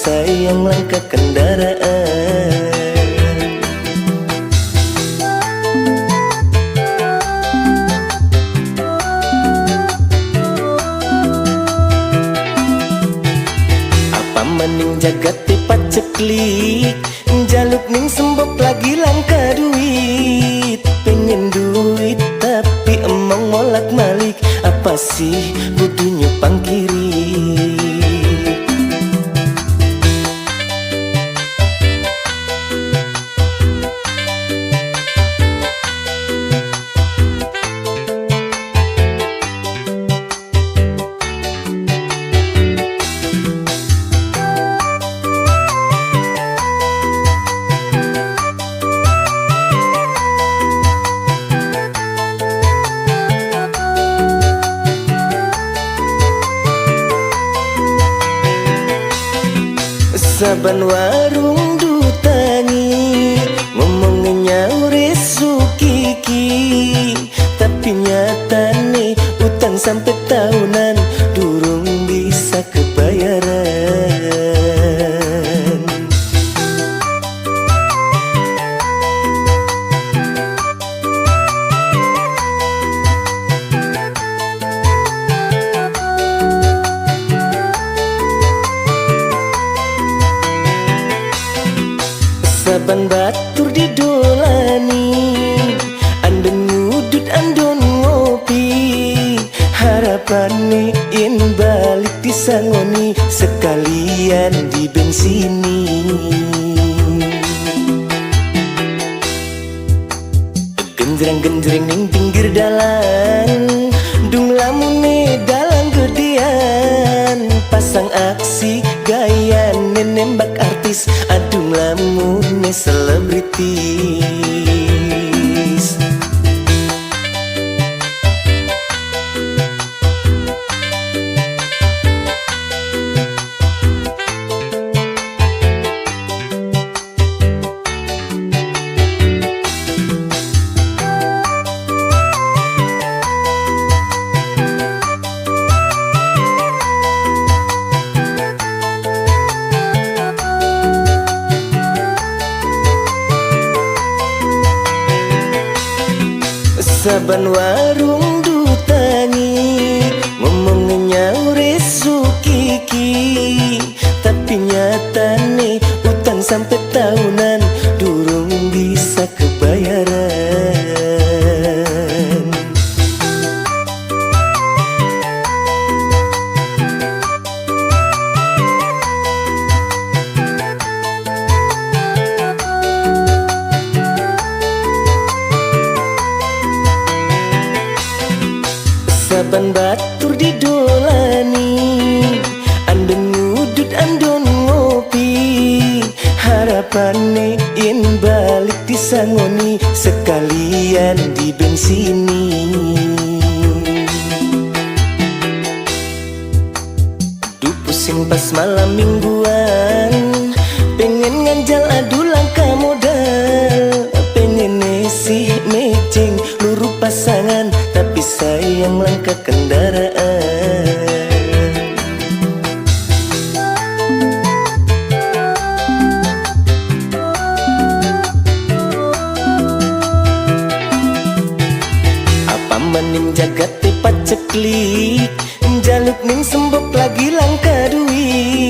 sayang langkah kendaraan. Apa maning jagat tepat ceklik, jaluk ning sembok lagi langka duit. Pengen duit tapi emang molak malik, apa sih butuhnya pangkiri. Saban warung dutangi ngomongnya resu kiki, tapi nyatane utang sampai tahunan durung bisa kebayaran. Saban batur didolani, andeng ngudut andon ngopi, harapane yen balik disangoni sekalian dibensini. Genjreng-genjreng ning pinggir dalan, dung lamune dalang gedean, pasang aksi gaya nembak artis, adung lamune selebritis. Saban warung dutangi ngomongnya resu kiki, tapi nyatane utang sampai tahunan durung bisa kebayaran. Saban batur didolani, andeng ngudut andon ngopi, harapane yen balik disangoni sekalian dibensini. Duh pusing pas malam mingguan, pengen nganjal adu langka modal, pengen nesih meceng luru pasangan, tapi sayang langkah kendaraan. Apa maning jagat tepat ceklik, jaluk ning sembok lagi langka duit.